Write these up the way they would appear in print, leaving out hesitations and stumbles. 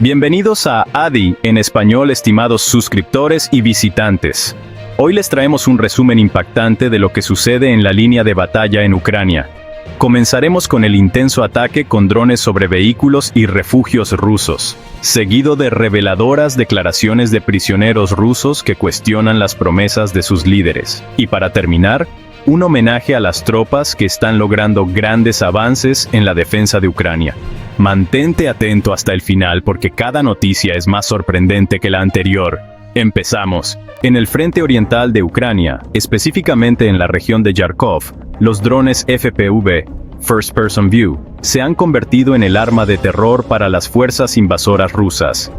Bienvenidos a ADI en español, estimados suscriptores y visitantes. Hoy les traemos un resumen impactante de lo que sucede en la línea de batalla en Ucrania. Comenzaremos con el intenso ataque con drones sobre vehículos y refugios rusos, seguido de reveladoras declaraciones de prisioneros rusos que cuestionan las promesas de sus líderes. Y para terminar, un homenaje a las tropas que están logrando grandes avances en la defensa de Ucrania. Mantente atento hasta el final porque cada noticia es más sorprendente que la anterior. Empezamos. En el frente oriental de Ucrania, específicamente en la región de Yarkov, los drones FPV, First Person View, se han convertido en el arma de terror para las fuerzas invasoras rusas.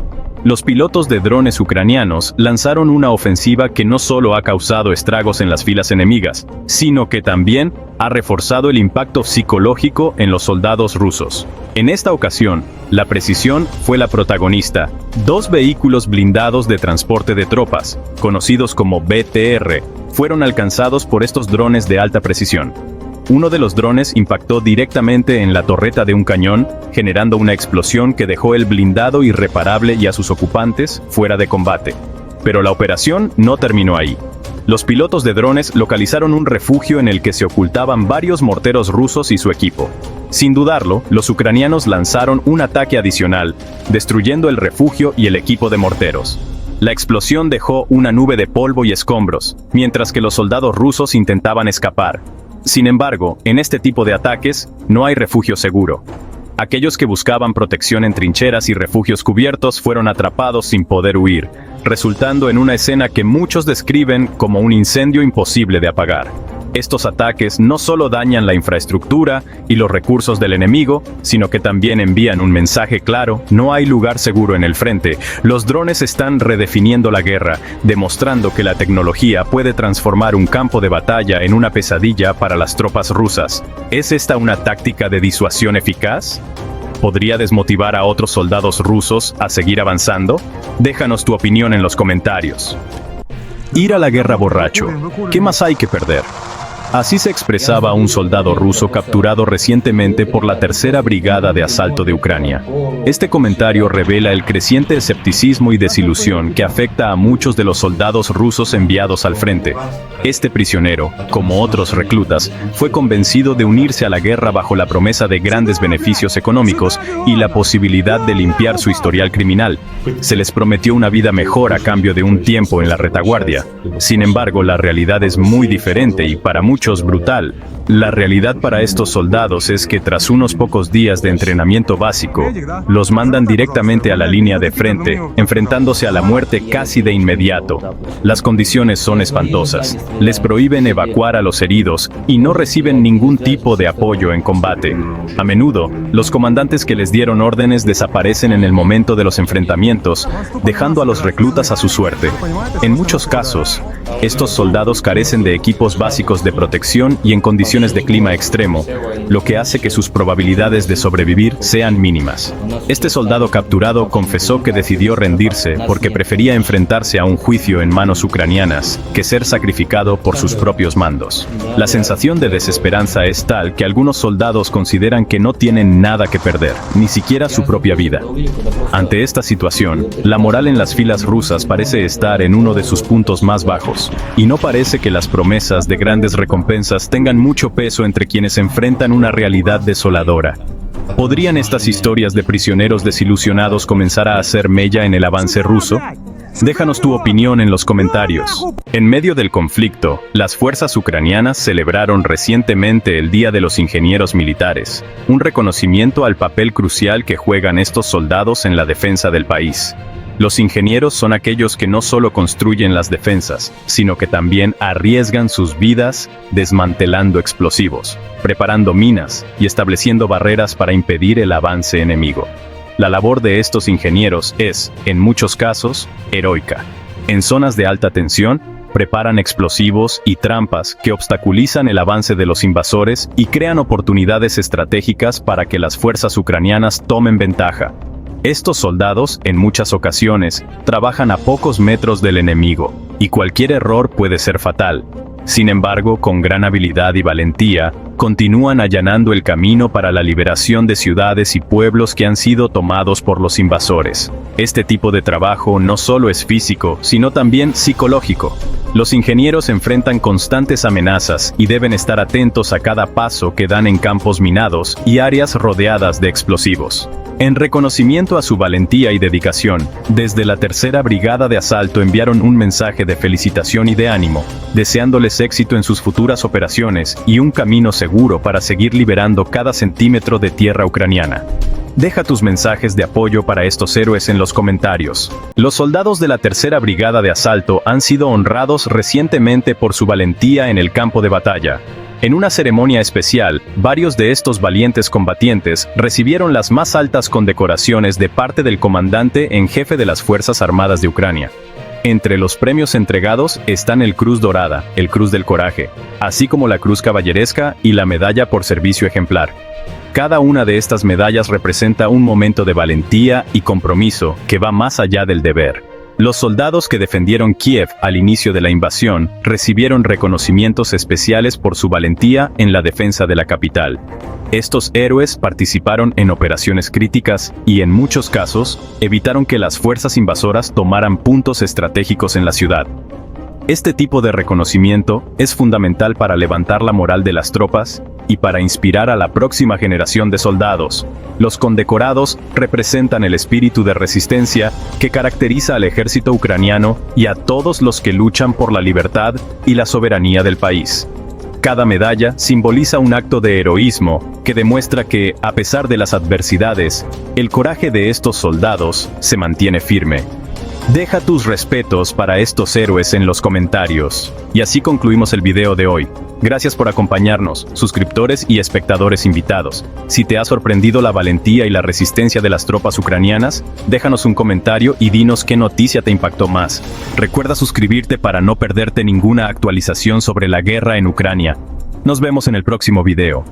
Los pilotos de drones ucranianos lanzaron una ofensiva que no solo ha causado estragos en las filas enemigas, sino que también ha reforzado el impacto psicológico en los soldados rusos. En esta ocasión, la precisión fue la protagonista. Dos vehículos blindados de transporte de tropas, conocidos como BTR, fueron alcanzados por estos drones de alta precisión. Uno de los drones impactó directamente en la torreta de un cañón, generando una explosión que dejó el blindado irreparable y a sus ocupantes fuera de combate. Pero la operación no terminó ahí. Los pilotos de drones localizaron un refugio en el que se ocultaban varios morteros rusos y su equipo. Sin dudarlo, los ucranianos lanzaron un ataque adicional, destruyendo el refugio y el equipo de morteros. La explosión dejó una nube de polvo y escombros, mientras que los soldados rusos intentaban escapar. Sin embargo, en este tipo de ataques, no hay refugio seguro. Aquellos que buscaban protección en trincheras y refugios cubiertos fueron atrapados sin poder huir, resultando en una escena que muchos describen como un incendio imposible de apagar. Estos ataques no solo dañan la infraestructura y los recursos del enemigo, sino que también envían un mensaje claro: no hay lugar seguro en el frente. Los drones están redefiniendo la guerra, demostrando que la tecnología puede transformar un campo de batalla en una pesadilla para las tropas rusas. ¿Es esta una táctica de disuasión eficaz? ¿Podría desmotivar a otros soldados rusos a seguir avanzando? Déjanos tu opinión en los comentarios. Ir a la guerra borracho. ¿Qué más hay que perder? Así se expresaba un soldado ruso capturado recientemente por la Tercera Brigada de Asalto de Ucrania. Este comentario revela el creciente escepticismo y desilusión que afecta a muchos de los soldados rusos enviados al frente. Este prisionero, como otros reclutas, fue convencido de unirse a la guerra bajo la promesa de grandes beneficios económicos y la posibilidad de limpiar su historial criminal. Se les prometió una vida mejor a cambio de un tiempo en la retaguardia. Sin embargo, la realidad es muy diferente y para muchos brutal. La realidad para estos soldados es que tras unos pocos días de entrenamiento básico, los mandan directamente a la línea de frente, enfrentándose a la muerte casi de inmediato. Las condiciones son espantosas. Les prohíben evacuar a los heridos y no reciben ningún tipo de apoyo en combate. A menudo, los comandantes que les dieron órdenes desaparecen en el momento de los enfrentamientos, dejando a los reclutas a su suerte. En muchos casos, estos soldados carecen de equipos básicos de protección y en condiciones de clima extremo, lo que hace que sus probabilidades de sobrevivir sean mínimas. Este soldado capturado confesó que decidió rendirse porque prefería enfrentarse a un juicio en manos ucranianas que ser sacrificado por sus propios mandos. La sensación de desesperanza es tal que algunos soldados consideran que no tienen nada que perder, ni siquiera su propia vida. Ante esta situación, la moral en las filas rusas parece estar en uno de sus puntos más bajos, y no parece que las promesas de grandes recompensas tengan mucho peso entre quienes enfrentan una realidad desoladora. ¿Podrían estas historias de prisioneros desilusionados comenzar a hacer mella en el avance ruso? Déjanos tu opinión en los comentarios. En medio del conflicto, las fuerzas ucranianas celebraron recientemente el Día de los Ingenieros Militares, un reconocimiento al papel crucial que juegan estos soldados en la defensa del país. Los ingenieros son aquellos que no solo construyen las defensas, sino que también arriesgan sus vidas desmantelando explosivos, preparando minas y estableciendo barreras para impedir el avance enemigo. La labor de estos ingenieros es, en muchos casos, heroica. En zonas de alta tensión, preparan explosivos y trampas que obstaculizan el avance de los invasores y crean oportunidades estratégicas para que las fuerzas ucranianas tomen ventaja. Estos soldados, en muchas ocasiones, trabajan a pocos metros del enemigo, y cualquier error puede ser fatal. Sin embargo, con gran habilidad y valentía, continúan allanando el camino para la liberación de ciudades y pueblos que han sido tomados por los invasores. Este tipo de trabajo no solo es físico, sino también psicológico. Los ingenieros enfrentan constantes amenazas y deben estar atentos a cada paso que dan en campos minados y áreas rodeadas de explosivos. En reconocimiento a su valentía y dedicación, desde la Tercera Brigada de Asalto enviaron un mensaje de felicitación y de ánimo, deseándoles éxito en sus futuras operaciones y un camino seguro para seguir liberando cada centímetro de tierra ucraniana. Deja tus mensajes de apoyo para estos héroes en los comentarios. Los soldados de la Tercera Brigada de Asalto han sido honrados recientemente por su valentía en el campo de batalla. En una ceremonia especial, varios de estos valientes combatientes recibieron las más altas condecoraciones de parte del comandante en jefe de las Fuerzas Armadas de Ucrania. Entre los premios entregados están el Cruz Dorada, el Cruz del Coraje, así como la Cruz Caballeresca y la Medalla por Servicio Ejemplar. Cada una de estas medallas representa un momento de valentía y compromiso que va más allá del deber. Los soldados que defendieron Kiev al inicio de la invasión recibieron reconocimientos especiales por su valentía en la defensa de la capital. Estos héroes participaron en operaciones críticas y, en muchos casos, evitaron que las fuerzas invasoras tomaran puntos estratégicos en la ciudad. Este tipo de reconocimiento es fundamental para levantar la moral de las tropas y para inspirar a la próxima generación de soldados. Los condecorados representan el espíritu de resistencia que caracteriza al ejército ucraniano y a todos los que luchan por la libertad y la soberanía del país. Cada medalla simboliza un acto de heroísmo que demuestra que, a pesar de las adversidades, el coraje de estos soldados se mantiene firme. Deja tus respetos para estos héroes en los comentarios. Y así concluimos el video de hoy. Gracias por acompañarnos, suscriptores y espectadores invitados. Si te ha sorprendido la valentía y la resistencia de las tropas ucranianas, déjanos un comentario y dinos qué noticia te impactó más. Recuerda suscribirte para no perderte ninguna actualización sobre la guerra en Ucrania. Nos vemos en el próximo video.